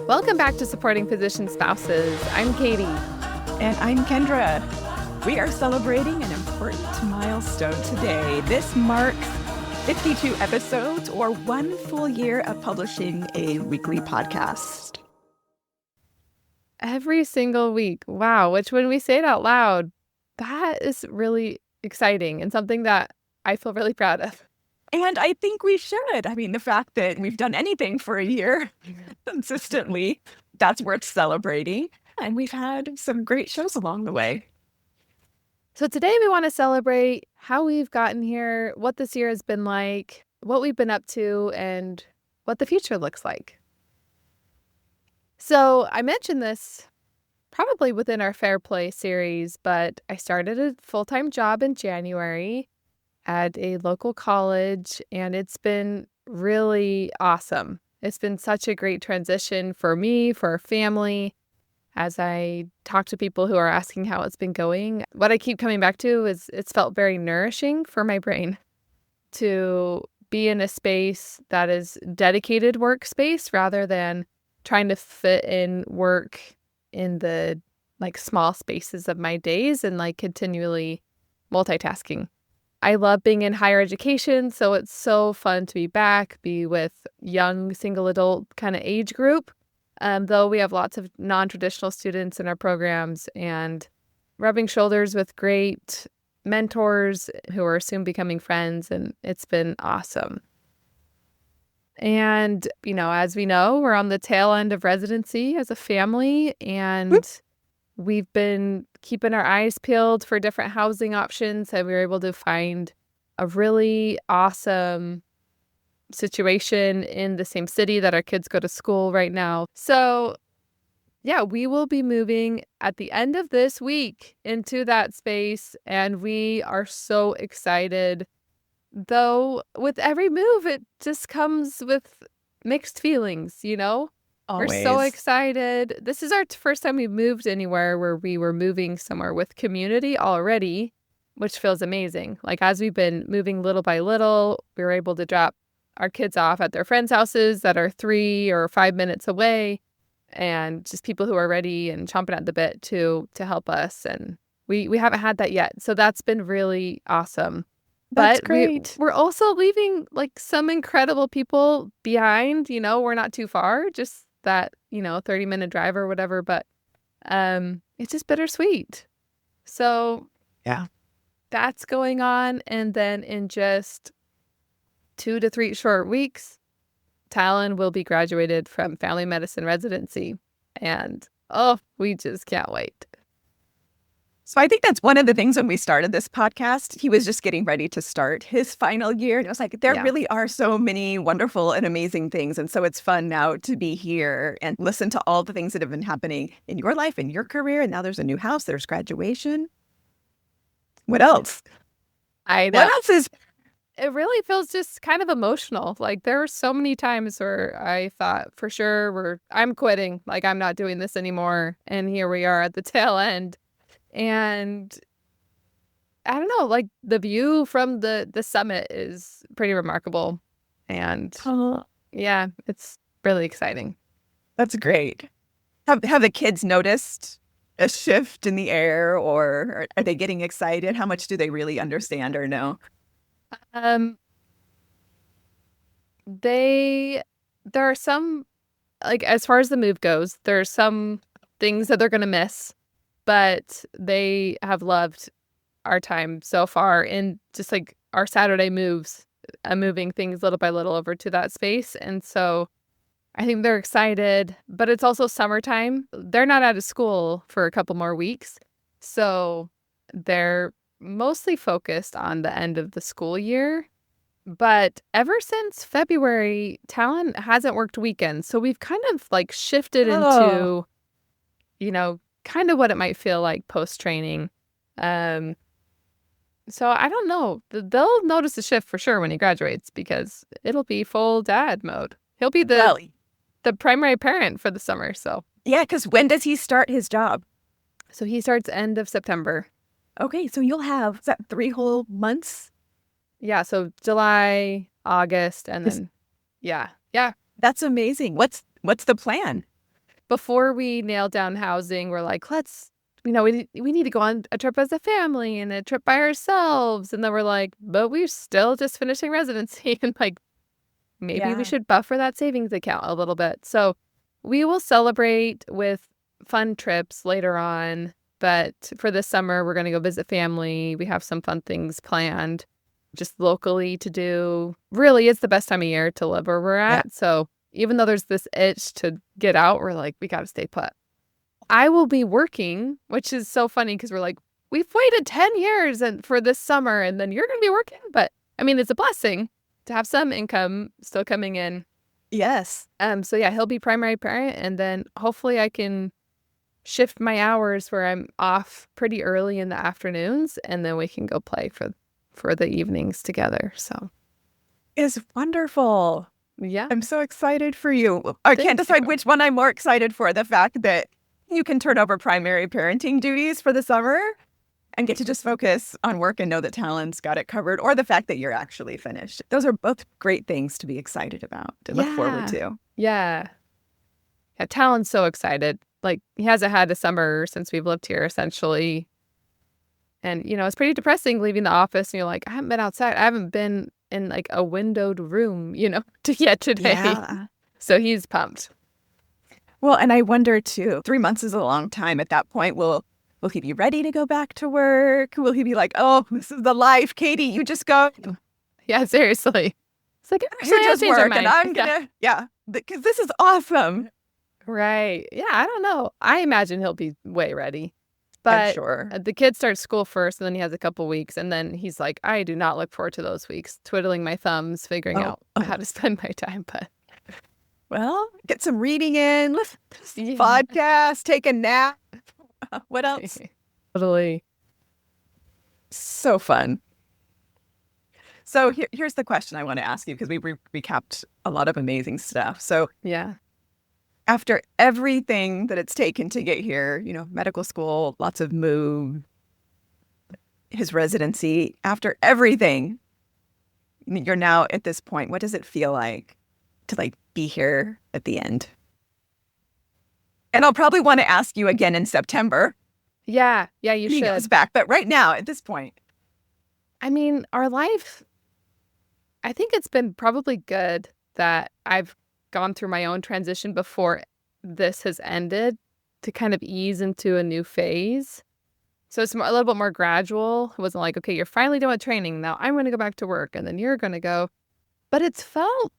Welcome back to Supporting Physician Spouses. I'm Katie. And I'm Kendra. We are celebrating an important milestone today. This marks 52 episodes or 1 full year of publishing a weekly podcast. Every single week. Wow, which when we say it out loud, that is really exciting and something that I feel really proud of. And I think we should. I mean, the fact that we've done anything for a year consistently, that's worth celebrating. And we've had some great shows along the way. So today we want to celebrate how we've gotten here, what this year has been like, what we've been up to, and what the future looks like. So I mentioned this probably within our Fair Play series, but I started a full-time job in January at a local college, and it's been really awesome. It's been such a great transition for me, for our family. As I talk to people who are asking how it's been going, what I keep coming back to is it's felt very nourishing for my brain to be in a space that is dedicated workspace rather than trying to fit in work in the small spaces of my days and continually multitasking. I love being in higher education, so it's so fun to be back, be with young single adult kind of age group. Though we have lots of non-traditional students in our programs and rubbing shoulders with great mentors who are soon becoming friends, and it's been awesome. And, as we know, we're on the tail end of residency as a family, and we've been keeping our eyes peeled for different housing options, and we were able to find a really awesome situation in the same city that our kids go to school right now. So, yeah, we will be moving at the end of this week into that space, and we are so excited. Though with every move, it just comes with mixed feelings, Always. We're so excited. This is our first time we've moved anywhere where we were moving somewhere with community already, which feels amazing. As we've been moving little by little, we were able to drop our kids off at their friends' houses that are 3 or 5 minutes away, and just people who are ready and chomping at the bit to help us. And we haven't had that yet. So that's been really awesome. That's But great. we're also leaving some incredible people behind. We're not too far, just that 30-minute drive or whatever, but it's just bittersweet. So yeah, that's going on. And then in just 2 to 3 short weeks, Talon will be graduated from family medicine residency, and we just can't wait. So I think that's one of the things when we started this podcast, he was just getting ready to start his final year. And it was there really are so many wonderful and amazing things. And so it's fun now to be here and listen to all the things that have been happening in your life, in your career. And now there's a new house, there's graduation. What else? I know. What else is... It really feels just kind of emotional. There were so many times where I thought for sure I'm quitting. I'm not doing this anymore. And here we are at the tail end. And I don't know, the view from the summit is pretty remarkable. And yeah, it's really exciting. That's great. Have the kids noticed a shift in the air, or are they getting excited? How much do they really understand or know? There are some, as far as the move goes, there are some things that they're going to miss, but they have loved our time so far in just our Saturday moves, moving things little by little over to that space. And so I think they're excited, but it's also summertime. They're not out of school for a couple more weeks. So they're mostly focused on the end of the school year. But ever since February, Talon hasn't worked weekends. So we've kind of shifted into, kind of what it might feel like post-training. So I don't know. They'll notice a shift for sure when he graduates, because it'll be full dad mode. He'll be the primary parent for the summer. So yeah, because when does he start his job? So he starts end of September. Okay, so you'll have, is that 3 whole months? Yeah, so July, August, and then, yeah. That's amazing. What's the plan? before we nail down housing, we're like, let's, we need to go on a trip as a family and a trip by ourselves. And then we're like, but we're still just finishing residency. And like, maybe we Yeah. should buffer that savings account a little bit. So we will celebrate with fun trips later on. But for this summer, we're going to go visit family. We have some fun things planned just locally to do. Really, it's the best time of year to live where we're Yeah. at. So even though there's this itch to get out, we're like, we got to stay put. I will be working, which is so funny because we're like, we've waited 10 years for this summer and then you're going to be working. But I mean, it's a blessing to have some income still coming in. Yes. So yeah, he'll be primary parent, and then hopefully I can shift my hours where I'm off pretty early in the afternoons, and then we can go play for the evenings together. So Is wonderful. yeah, I'm so excited for you. I can't decide which one I'm more excited for. The fact that you can turn over primary parenting duties for the summer and get to just focus on work and know that Talon's got it covered, or the fact that you're actually finished. Those are both great things to be excited about, to look forward to. Yeah. Talon's so excited. Like, he hasn't had a summer since we've lived here, essentially. And, it's pretty depressing leaving the office and you're like, I haven't been outside. I haven't been in like a windowed room, yet today. Yeah. So he's pumped. Well, and I wonder too, 3 months is a long time. At that point, will he be ready to go back to work? Will he be like, oh, this is the life, Katie, you just go. Yeah, seriously. It's like, You just work and I'm going to, because this is awesome. Right. Yeah, I don't know. I imagine he'll be way ready. I'm But sure. the kid starts school first, and then he has a couple weeks, and then he's like, I do not look forward to those weeks, twiddling my thumbs, figuring out how to spend my time. But well, get some reading in, listen to podcast, take a nap. What else? Totally. So fun. So here's the question I want to ask you, because we recapped a lot of amazing stuff. So yeah, after everything that it's taken to get here, medical school, lots of move, his residency, after everything, you're now at this point. What does it feel like to be here at the end? And I'll probably want to ask you again in September. Yeah, you should. He goes back, but right now at this point, I mean, our life, I think it's been probably good that I've gone through my own transition before this has ended to kind of ease into a new phase. So it's a little bit more gradual. It wasn't like, okay, you're finally done with training. Now I'm going to go back to work, and then you're going to go. But it's felt,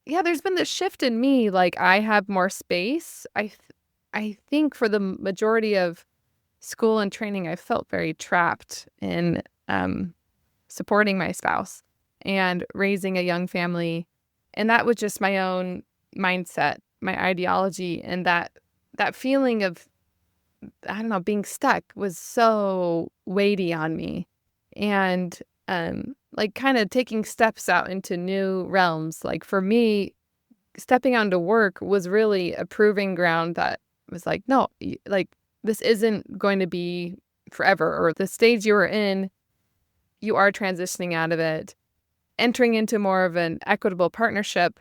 there's been this shift in me. Like, I have more space. I think for the majority of school and training, I felt very trapped in supporting my spouse and raising a young family. And that was just my own mindset, my ideology, and that feeling of, I don't know, being stuck was so weighty on me. And kind of taking steps out into new realms. Like, for me, stepping onto work was really a proving ground that was like, no, like, this isn't going to be forever, or the stage you were in, you are transitioning out of it. Entering into more of an equitable partnership,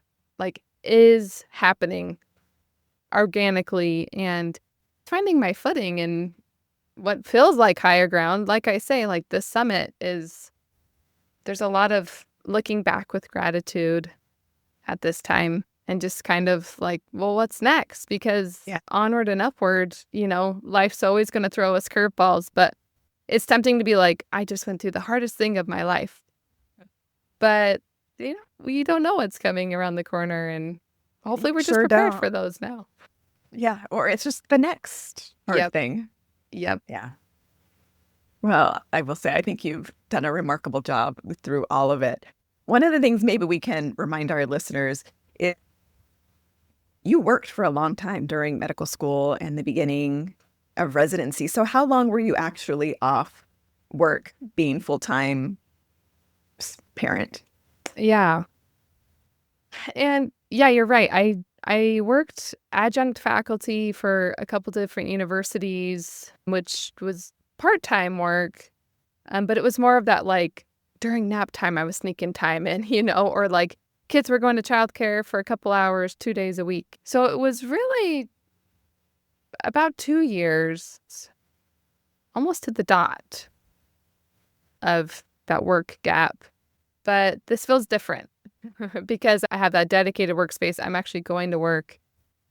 is happening organically, and finding my footing in what feels like higher ground. Like I say, this summit there's a lot of looking back with gratitude at this time, and just kind of well, what's next? Because onward and upward, life's always going to throw us curveballs, but it's tempting to be like, I just went through the hardest thing of my life. But, we don't know what's coming around the corner, and hopefully we're just prepared for those now. Yeah, or it's just the next hard thing. Yep. Yeah. Well, I will say, I think you've done a remarkable job through all of it. One of the things maybe we can remind our listeners is you worked for a long time during medical school and the beginning of residency. So how long were you actually off work being full-time parent? Yeah. And you're right. I worked adjunct faculty for a couple different universities, which was part-time work. But it was more of that, during nap time, I was sneaking time in, or kids were going to childcare for a couple hours, 2 days a week. So it was really about 2 years, almost to the dot of that work gap. But this feels different because I have that dedicated workspace. I'm actually going to work.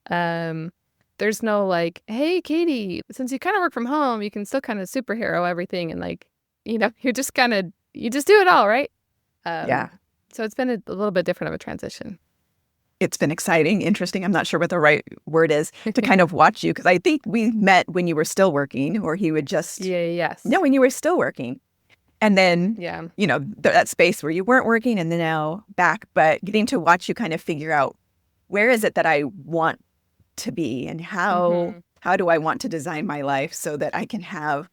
There's no like, hey, Katie, since you kind of work from home, you can still kind of superhero everything. And like, you just you just do it all, right? Yeah. So it's been a little bit different of a transition. It's been exciting, interesting. I'm not sure what the right word is to kind of watch you, because I think we met when you were still working, or he would just Yes. No, when you were still working. And then, Yeah. that space where you weren't working and then now back, but getting to watch you kind of figure out, where is it that I want to be, and how do I want to design my life so that I can have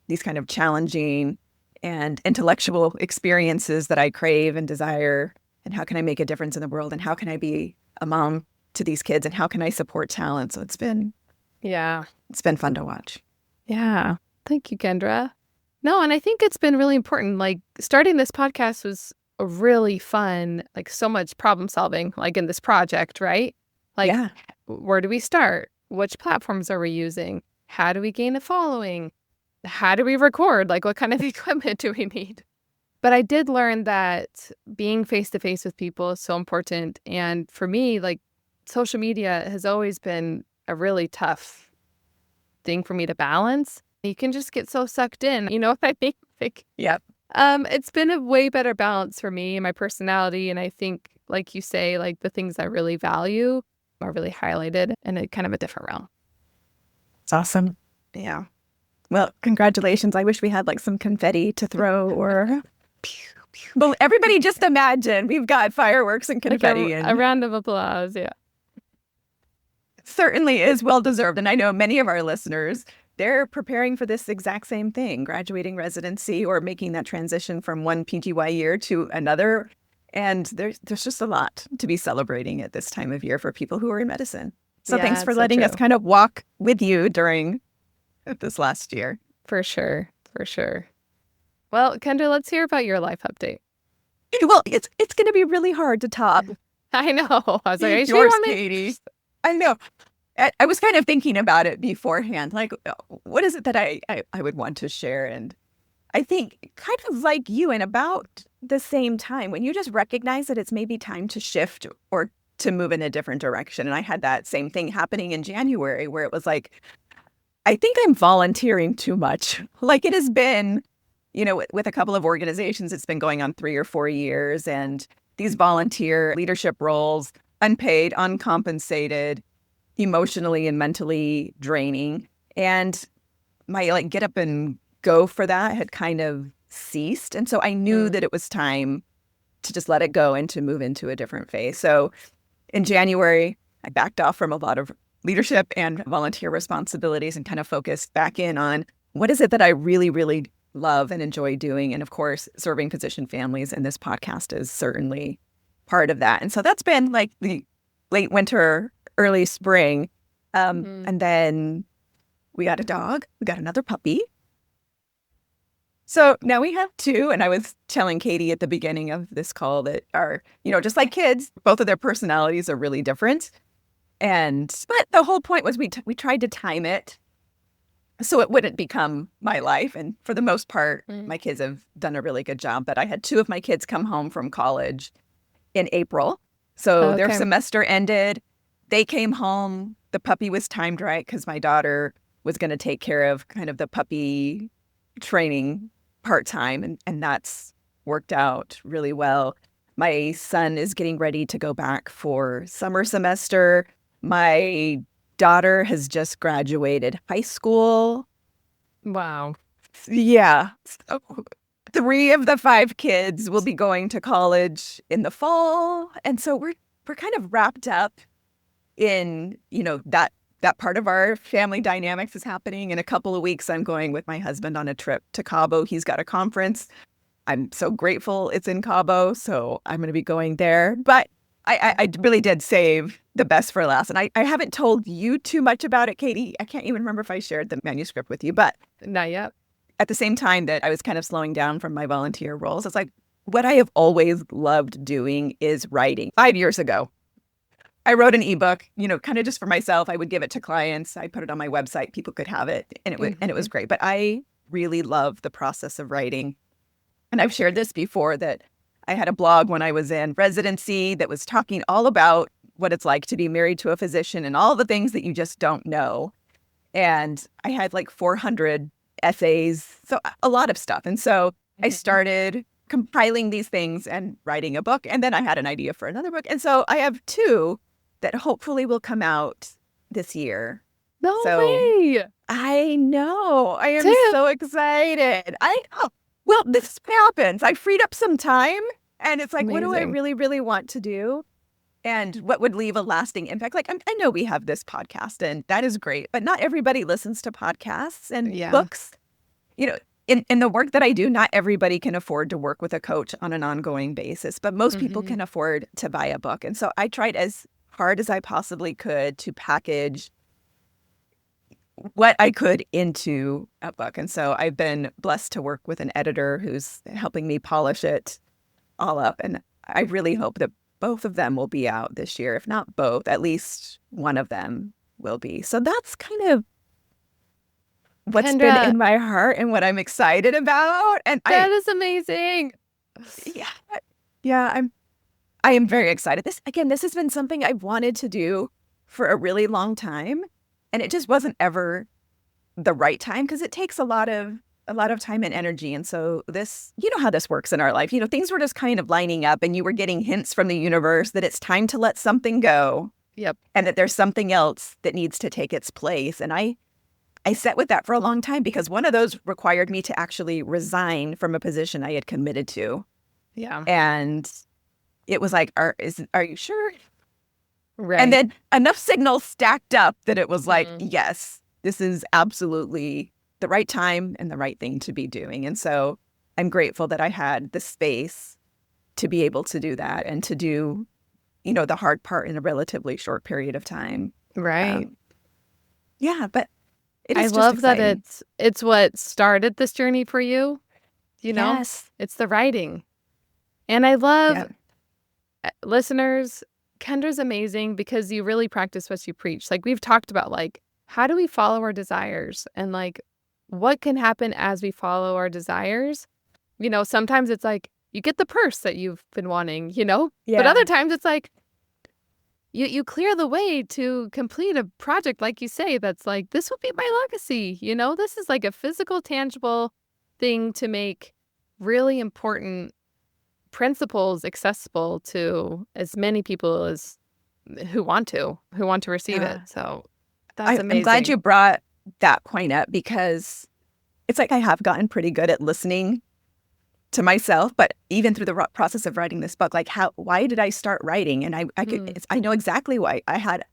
these kind of challenging and intellectual experiences that I crave and desire, and how can I make a difference in the world, and how can I be a mom to these kids, and how can I support talent. So it's been fun to watch. Yeah. Thank you, Kendra. No, and I think it's been really important. Like, starting this podcast was a really fun, like, so much problem solving, like, in this project, right? Like, where do we start? Which platforms are we using? How do we gain a following? How do we record? Like, what kind of equipment do we need? But I did learn that being face-to-face with people is so important. And for me, like, social media has always been a really tough thing for me to balance. You can just get so sucked in, you know what I mean? Like, it's been a way better balance for me and my personality. And I think, like you say, like, the things I really value are really highlighted in a kind of a different realm. It's awesome. Yeah. Well, congratulations. I wish we had like some confetti to throw or well, everybody just imagine we've got fireworks and confetti. Like a round of applause. Yeah. Certainly is well deserved. And I know many of our listeners, they're preparing for this exact same thing, graduating residency or making that transition from one PGY year to another. And there's just a lot to be celebrating at this time of year for people who are in medicine. So thanks for letting us kind of walk with you during this last year. For sure. For sure. Well, Kendra, let's hear about your life update. Well, it's going to be really hard to top. I know. I was like, yours, Katie. I know. I was kind of thinking about it beforehand. Like, what is it that I would want to share? And I think kind of like you, and about the same time, when you just recognize that it's maybe time to shift or to move in a different direction. And I had that same thing happening in January, where it was like, I think I'm volunteering too much. Like, it has been, with a couple of organizations, it's been going on 3 or 4 years. And these volunteer leadership roles, unpaid, uncompensated, emotionally and mentally draining. And my like get up and go for that had kind of ceased. And so I knew that it was time to just let it go and to move into a different phase. So in January, I backed off from a lot of leadership and volunteer responsibilities and kind of focused back in on what is it that I really, really love and enjoy doing. And of course, serving physician families. And this podcast is certainly part of that. And so that's been like the late winter, early spring. And then we got a dog. We got another puppy. So now we have 2. And I was telling Katie at the beginning of this call that are, just like kids, both of their personalities are really different. But the whole point was we tried to time it so it wouldn't become my life. And for the most part, my kids have done a really good job. But I had 2 of my kids come home from college in April. So their semester ended. They came home. The puppy was timed right because my daughter was going to take care of kind of the puppy training part-time. And that's worked out really well. My son is getting ready to go back for summer semester. My daughter has just graduated high school. Wow. Yeah. So 3 of the 5 kids will be going to college in the fall. And so we're kind of wrapped up in, that part of our family dynamics is happening. In a couple of weeks, I'm going with my husband on a trip to Cabo. He's got a conference. I'm so grateful it's in Cabo. So I'm going to be going there. But I really did save the best for last. And I haven't told you too much about it, Katie. I can't even remember if I shared the manuscript with you, but not yet. At the same time that I was kind of slowing down from my volunteer roles, it's like what I have always loved doing is writing. 5 years ago, I wrote an ebook, kind of just for myself. I would give it to clients. I put it on my website. People could have it, and it was great. But I really love the process of writing. And I've shared this before that I had a blog when I was in residency that was talking all about what it's like to be married to a physician and all the things that you just don't know. And I had like 400 essays, so a lot of stuff. And so I started compiling these things and writing a book. And then I had an idea for another book. And so I have two that hopefully will come out this year. No So way. I know. I am Two. so excited. I know. Well, this happens. I freed up some time, and it's like, what do I Amazing. really, really want to do? And what would leave a lasting impact? Like, I know we have this podcast, and that is great, but not everybody listens to podcasts and Yeah. books. In the work that I do, not everybody can afford to work with a coach on an ongoing basis, but most people can afford to buy a book. And so I tried as hard as I possibly could to package what I could into a book. And so I've been blessed to work with an editor who's helping me polish it all up. And I really hope that both of them will be out this year. If not both, at least one of them will be. So that's kind of what's been Kendra, in my heart and what I'm excited about. And that is amazing. yeah, I am very excited. This has been something I've wanted to do for a really long time. And it just wasn't ever the right time because it takes a lot of time and energy. And so this, how this works in our life, things were just kind of lining up and you were getting hints from the universe that it's time to let something go. Yep. And that there's something else that needs to take its place. And I sat with that for a long time because one of those required me to actually resign from a position I had committed to. Yeah. And it was like, are you sure? Right. And then enough signals stacked up that it was like, yes, this is absolutely the right time and the right thing to be doing. And so I'm grateful that I had the space to be able to do that and to do, the hard part in a relatively short period of time. Right. Yeah, but it I is just love that exciting. it's what started this journey for you. Yes. It's the writing. And I love listeners, Kendra's amazing because you really practice what you preach. Like we've talked about, like, how do we follow our desires and like what can happen as we follow our desires? Sometimes it's like you get the purse that you've been wanting, but other times it's like you clear the way to complete a project, like you say, that's like, this will be my legacy. This is like a physical, tangible thing to make really important principles accessible to as many people as who want to receive it. So that's amazing. I'm glad you brought that point up because it's like I have gotten pretty good at listening to myself, but even through the process of writing this book, like why did I start writing? And I know exactly why. I had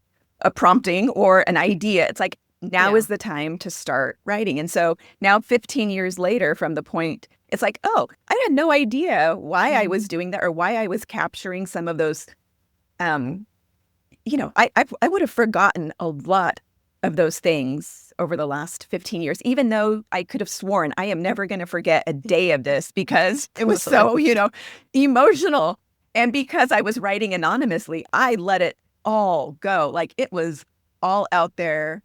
a prompting or an idea. It's like, now is the time to start writing. And so now 15 years later from the point, it's like, oh, I had no idea why I was doing that or why I was capturing some of those. I would have forgotten a lot of those things over the last 15 years, even though I could have sworn I am never going to forget a day of this because it was so, emotional. And because I was writing anonymously, I let it all go. Like it was all out there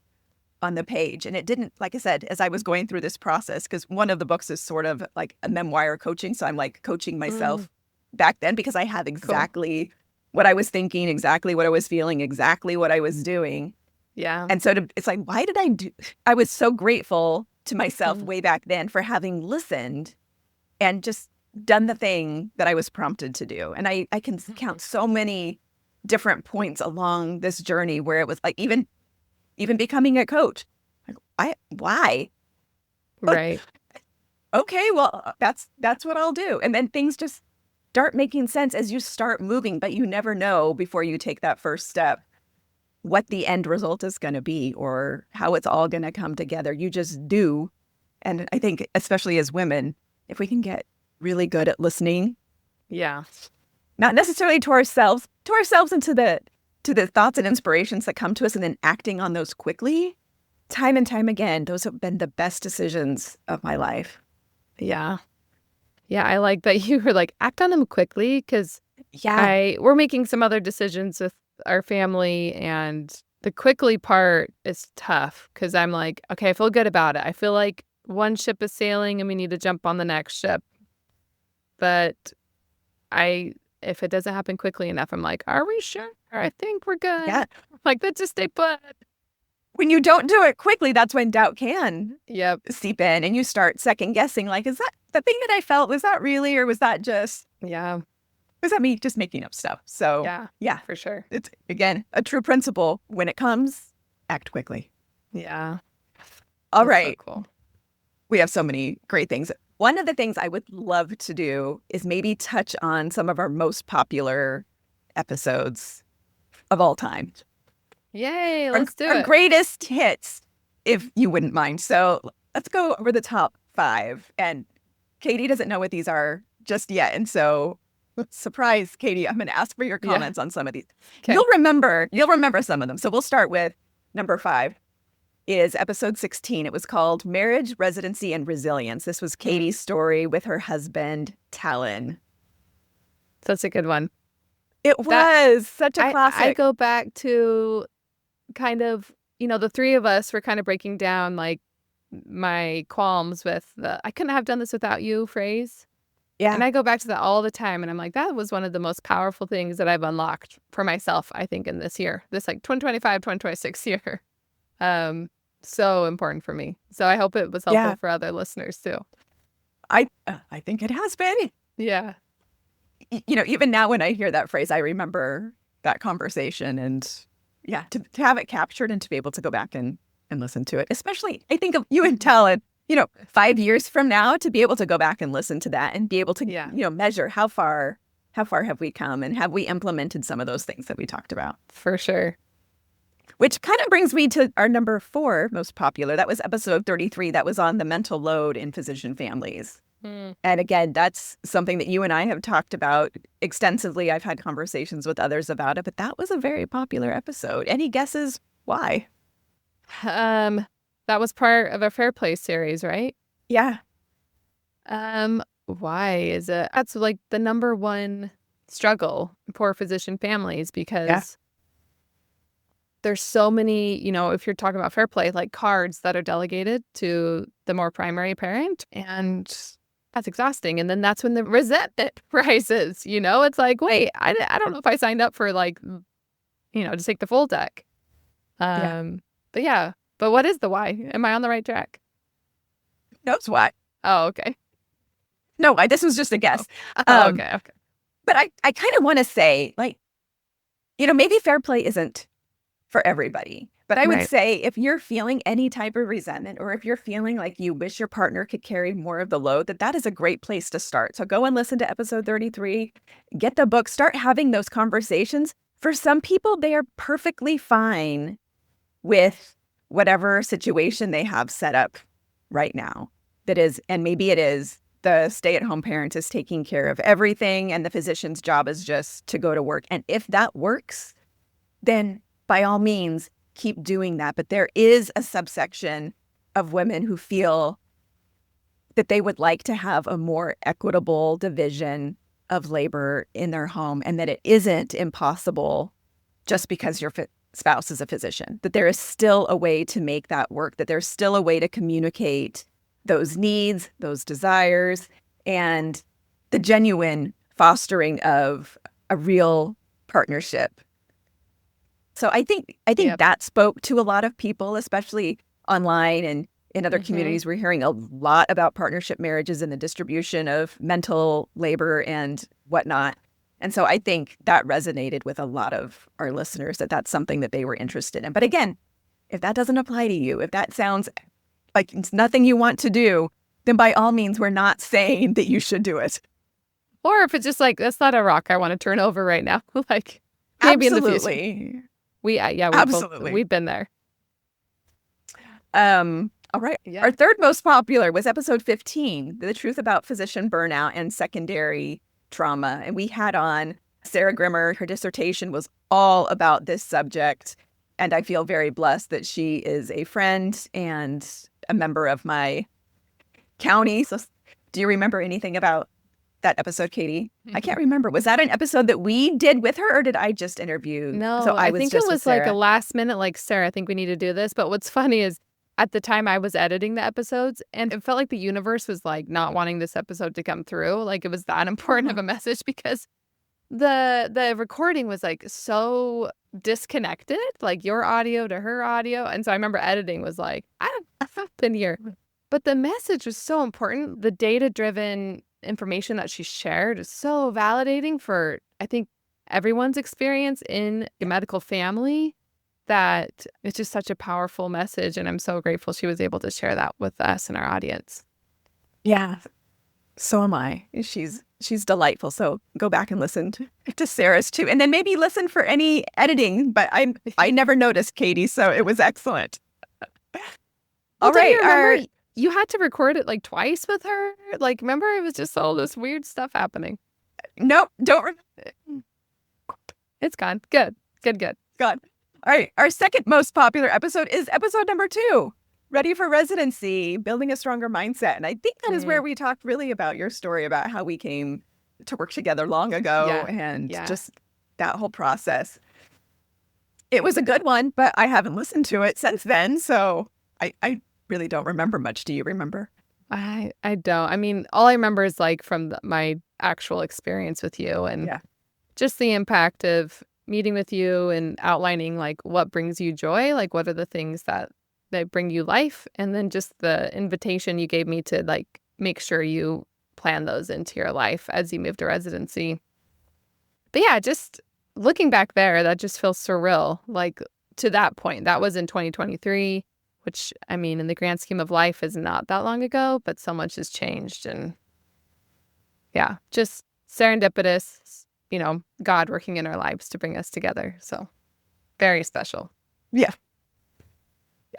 on the page. And it didn't, like I said, as I was going through this process, because one of the books is sort of like a memoir coaching. So I'm like coaching myself back then because I have exactly what I was thinking, exactly what I was feeling, exactly what I was doing. Yeah. And so it's like, why did I was so grateful to myself way back then for having listened and just done the thing that I was prompted to do. And I can count so many different points along this journey where it was like, even becoming a coach, like, why? Right. Okay, well, that's what I'll do. And then things just start making sense as you start moving, but you never know before you take that first step what the end result is going to be or how it's all going to come together. You just do. And I think, especially as women, if we can get really good at listening, not necessarily to ourselves and to the thoughts and inspirations that come to us and then acting on those quickly, time and time again, those have been the best decisions of my life. Yeah. Yeah, I like that you were like, act on them quickly because we're making some other decisions with our family, and the quickly part is tough because I'm like, okay, I feel good about it. I feel like one ship is sailing and we need to jump on the next ship. But if it doesn't happen quickly enough, I'm like, are we sure? I think we're good. Yeah. Like, let's just stay put. When you don't do it quickly, that's when doubt can Yep. seep in and you start second guessing. Like, is that the thing that I felt? Was that really, or was that me just making up stuff? So yeah, for sure. it's, again, a true principle. When it comes, act quickly. Yeah. All That's right. so cool. We have so many great things. One of the things I would love to do is maybe touch on some of our most popular episodes of all time. Yay, let's do Our it. greatest hits, if you wouldn't mind. So let's go over the top 5. And Katie doesn't know what these are just yet. And so, surprise, Katie, I'm going to ask for your comments on some of these. Okay. You'll remember some of them. So we'll start with number 5 is episode 16. It was called Marriage, Residency, and Resilience. This was Katie's story with her husband, Talon. That's a good one. It was such a classic. I go back to kind of, the three of us were kind of breaking down like my qualms with the I couldn't have done this without you phrase. Yeah. And I go back to that all the time. And I'm like, that was one of the most powerful things that I've unlocked for myself, I think, in this year, this like 2025, 2026 year. So important for me. So I hope it was helpful for other listeners too. I think it has been. Yeah. Even now when I hear that phrase, I remember that conversation and to have it captured and to be able to go back and listen to it, especially I think of you and Talon, 5 years from now, to be able to go back and listen to that and be able to, measure how far have we come and have we implemented some of those things that we talked about. For sure. Which kind of brings me to our number 4 most popular. That was episode 33. That was on the mental load in physician families. And again, that's something that you and I have talked about extensively. I've had conversations with others about it, but that was a very popular episode. Any guesses why? That was part of a Fair Play series, right? Yeah. Why is it? That's like the number one struggle for physician families because there's so many, if you're talking about Fair Play, like cards that are delegated to the more primary parent, and that's exhausting. And then that's when the resentment rises, it's like, wait, I don't know if I signed up for like, to take the full deck. But what is the why? Am I on the right track? Knows why. Oh, okay. No, this was just a guess. Okay. But I kind of want to say, like, maybe Fair Play isn't for everybody. But I would say if you're feeling any type of resentment, or if you're feeling like you wish your partner could carry more of the load, that is a great place to start. So go and listen to episode 33, get the book, start having those conversations. For some people, they are perfectly fine with whatever situation they have set up right now. That is, and maybe it is the stay-at-home parent is taking care of everything and the physician's job is just to go to work. And if that works, then by all means, keep doing that. But there is a subsection of women who feel that they would like to have a more equitable division of labor in their home, and that it isn't impossible just because your spouse is a physician, that there is still a way to make that work, that there's still a way to communicate those needs, those desires, and the genuine fostering of a real partnership. So I think that spoke to a lot of people, especially online and in other communities. We're hearing a lot about partnership marriages and the distribution of mental labor and whatnot. And so I think that resonated with a lot of our listeners, that that's something that they were interested in. But again, if that doesn't apply to you, if that sounds like it's nothing you want to do, then by all means, we're not saying that you should do it. Or if it's just like, that's not a rock I want to turn over right now. Like maybe in the future. We've been there. All right. Yeah. Our third most popular was episode 15, The Truth About Physician Burnout and Secondary Trauma. And we had on Sarah Grimmer. Her dissertation was all about this subject. And I feel very blessed that she is a friend and a member of my county. So do you remember anything about that episode, Katie? I can't remember. Was that an episode that we did with her, or did I just interview? So No, I I was think it just with was like a Sarah. last minute, like, Sarah, I think we need to do this. But what's funny is at the time I was editing the episodes and it felt like the universe was like not wanting this episode to come through. Like it was that important of a message because the recording was like so disconnected, like your audio to her audio. And so I remember editing was like, I don't know what happened here. But the message was so important. The data-driven information that she shared is so validating for, I think, everyone's experience in a medical family that it's just such a powerful message. And I'm so grateful she was able to share that with us and our audience. Yeah, so am I. She's delightful. So go back and listen to Sarah's too. And then maybe listen for any editing, but I never noticed, Katie, so it was excellent. All Don't right. you remember you had to record it like twice with her? Like, remember it was just all this weird stuff happening. Nope, don't remember. It's gone. Good. Good. God. All right. Our second most popular episode is episode number 2. Ready for residency, building a stronger mindset. And I think that is where we talked really about your story about how we came to work together long ago and just that whole process. It was a good one, but I haven't listened to it since then. So I really don't remember much. Do you remember? I don't. I mean, all I remember is like from my actual experience with you and just the impact of meeting with you and outlining like what brings you joy, like what are the things that bring you life, and then just the invitation you gave me to like make sure you plan those into your life as you move to residency. But yeah, just looking back there, that just feels surreal. Like to that point, that was in 2023, which I mean, in the grand scheme of life is not that long ago, but so much has changed. And yeah, just serendipitous, you know, God working in our lives to bring us together. So very special. Yeah.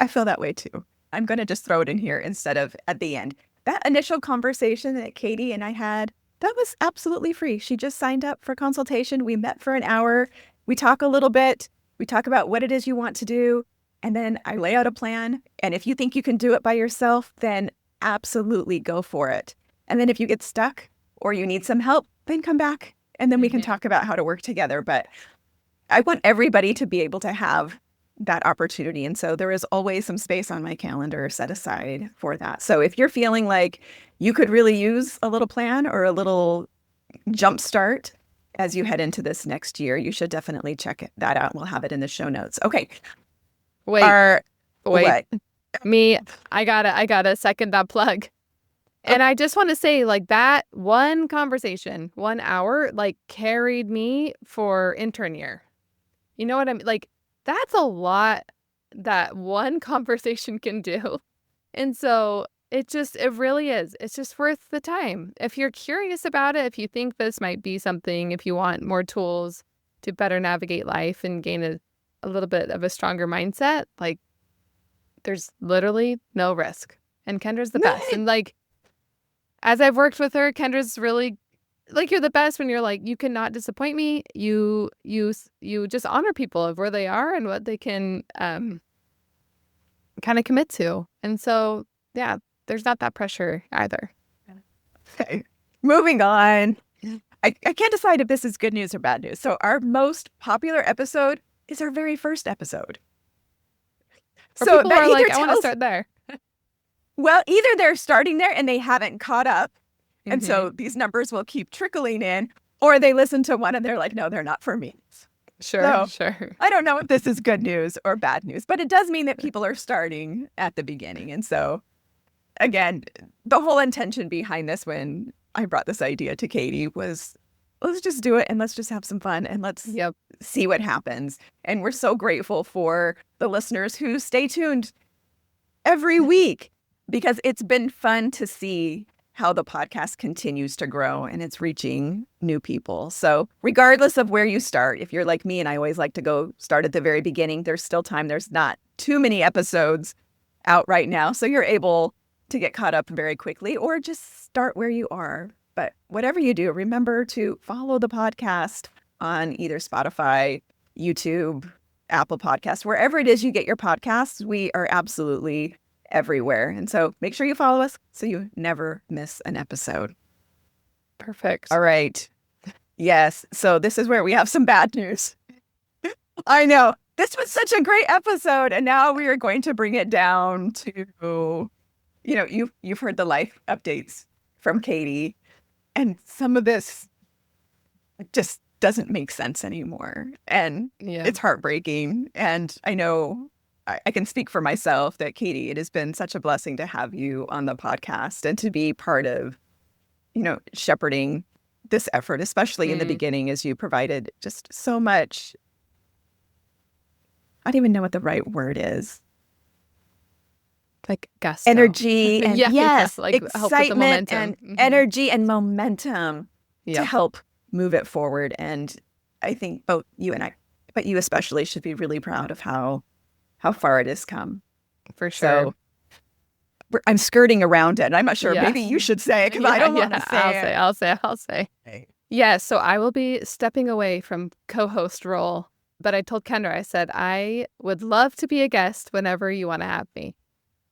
I feel that way too. I'm going to just throw it in here instead of at the end. That initial conversation that Katie and I had, that was absolutely free. She just signed up for consultation. We met for an hour. We talk a little bit. We talk about what it is you want to do. And then I lay out a plan. And if you think you can do it by yourself, then absolutely go for it. And then if you get stuck or you need some help, then come back. And then we can talk about how to work together. But I want everybody to be able to have that opportunity. And so there is always some space on my calendar set aside for that. So if you're feeling like you could really use a little plan or a little jump start as you head into this next year, you should definitely check that out. We'll have it in the show notes. Okay. Wait. What? I gotta second that plug. And I just want to say, like, that one conversation, 1 hour, like, carried me for intern year. You know what I mean? Like, that's a lot that one conversation can do. And so it really is. It's just worth the time. If you're curious about it, if you think this might be something, if you want more tools to better navigate life and gain a little bit of a stronger mindset, like, there's literally no risk. And Kendra's the best. And, like, as I've worked with her, Kendra's really, like, you're the best when you're like, you cannot disappoint me. You just honor people of where they are and what they can kind of commit to. And so, yeah, there's not that pressure either. Okay, moving on. I can't decide if this is good news or bad news. So our most popular episode is our very first episode. So people are like, I want to start there. Well, either they're starting there and they haven't caught up, and so these numbers will keep trickling in, or they listen to one and they're like, no, they're not for me. Sure. I don't know if this is good news or bad news, but it does mean that people are starting at the beginning. And so, again, the whole intention behind this when I brought this idea to Katie was, let's just do it and let's just have some fun and let's see what happens. And we're so grateful for the listeners who stay tuned every week, because it's been fun to see how the podcast continues to grow and it's reaching new people. So regardless of where you start, if you're like me and I always like to go start at the very beginning, there's still time. There's not too many episodes out right now. So you're able to get caught up very quickly or just start where you are. But whatever you do, remember to follow the podcast on either Spotify, YouTube, Apple Podcasts, wherever it is you get your podcasts. We are absolutely everywhere. And so make sure you follow us so you never miss an episode. Perfect. All right. Yes. So this is where we have some bad news. I know. This was such a great episode. And now we are going to bring it down to, you've heard the life updates from Katie. And some of this just doesn't make sense anymore. And it's heartbreaking. And I know I can speak for myself that, Katie, it has been such a blessing to have you on the podcast and to be part of, shepherding this effort, especially in the beginning, as you provided just so much. I don't even know what the right word is. Like gusto. Energy and yes, like excitement and energy and momentum to help move it forward. And I think both you and I, but you especially, should be really proud of how far it has come. For sure. So I'm skirting around it. I'm not sure. Maybe you should say it because I don't want to say it. I'll say. Hey. Yeah, so I will be stepping away from co-host role. But I told Kendra, I said, I would love to be a guest whenever you want to have me.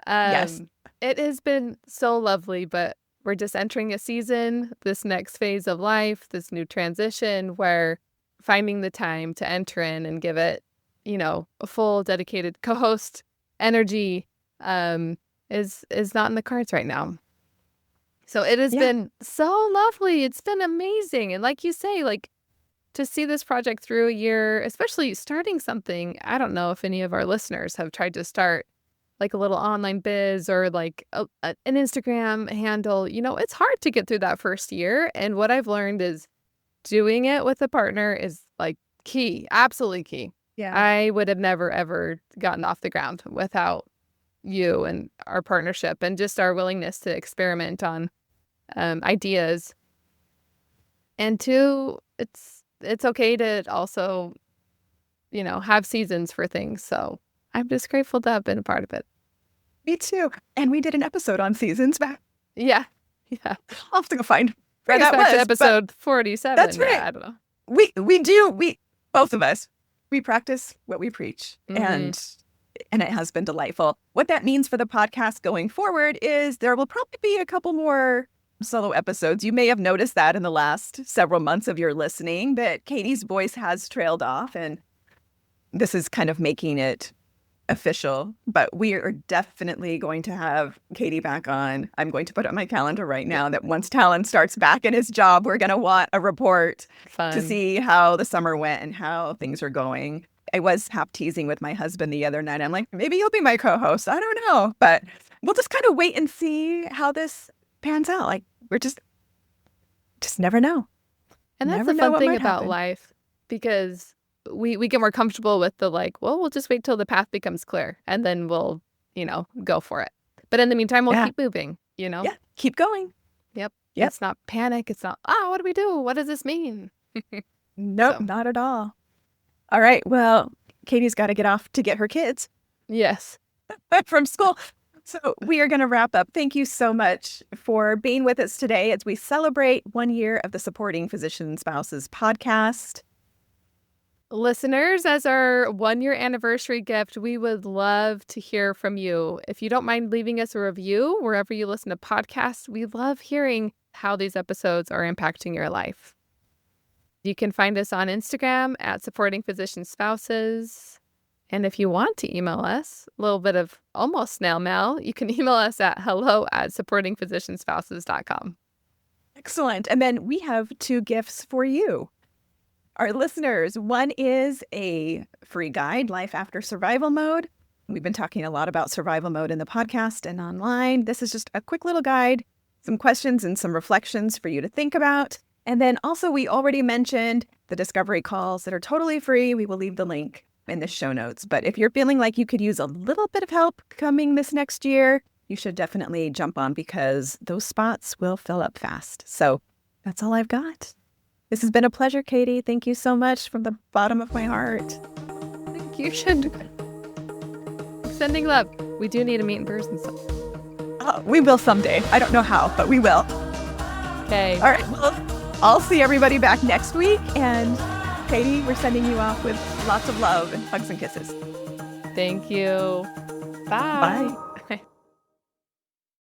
Yes. It has been so lovely, but we're just entering a season, this next phase of life, this new transition where finding the time to enter in and give it, a full dedicated co-host energy is not in the cards right now. So it has been so lovely. It's been amazing. And like you say, like, to see this project through a year, especially starting something, I don't know if any of our listeners have tried to start like a little online biz or like an Instagram handle. It's hard to get through that first year. And what I've learned is doing it with a partner is like key, absolutely key. Yeah. I would have never, ever gotten off the ground without you and our partnership and just our willingness to experiment on ideas. And two, it's okay to also, have seasons for things. So I'm just grateful to have been a part of it. Me too. And we did an episode on seasons back. Yeah. I'll have to go find where that was. Episode 47. That's right. I don't know. We both of us, we practice what we preach. And it has been delightful. What that means for the podcast going forward is there will probably be a couple more solo episodes. You may have noticed that in the last several months of your listening that Katie's voice has trailed off, and this is kind of making it official, but we are definitely going to have Katie back on. I'm going to put it on my calendar right now that once Talon starts back in his job, we're going to want a report to see how the summer went and how things are going. I was half teasing with my husband the other night. I'm like, maybe you'll be my co-host. I don't know, but we'll just kind of wait and see how this pans out. Like, we're just never know. And that's the fun thing about life, because we get more comfortable with the we'll just wait till the path becomes clear and then we'll, go for it. But in the meantime, we'll keep moving, Yeah, keep going. Yep. It's not panic. It's not, what do we do? What does this mean? Nope, not at all. All right. Well, Katie's got to get off to get her kids. Yes. From school. So we are going to wrap up. Thank you so much for being with us today as we celebrate 1 year of the Supporting Physician Spouses podcast. Listeners, as our 1 year anniversary gift, we would love to hear from you. If you don't mind leaving us a review wherever you listen to podcasts, we love hearing how these episodes are impacting your life. You can find us on Instagram at Supporting Physician Spouses. And if you want to email us, a little bit of almost snail mail, you can email us at hello@supportingphysicianspouses.com. Excellent. And then we have 2 gifts for you, our listeners. One is a free guide, Life After Survival Mode. We've been talking a lot about survival mode in the podcast and online. This is just a quick little guide, some questions and some reflections for you to think about. And then also, we already mentioned the discovery calls that are totally free. We will leave the link in the show notes. But if you're feeling like you could use a little bit of help coming this next year, you should definitely jump on, because those spots will fill up fast. So that's all I've got. This has been a pleasure, Katie. Thank you so much from the bottom of my heart. Thank you. Sending love. We do need to meet in person. We will someday. I don't know how, but we will. Okay. All right. Well, I'll see everybody back next week. And Katie, we're sending you off with lots of love and hugs and kisses. Thank you. Bye. Bye.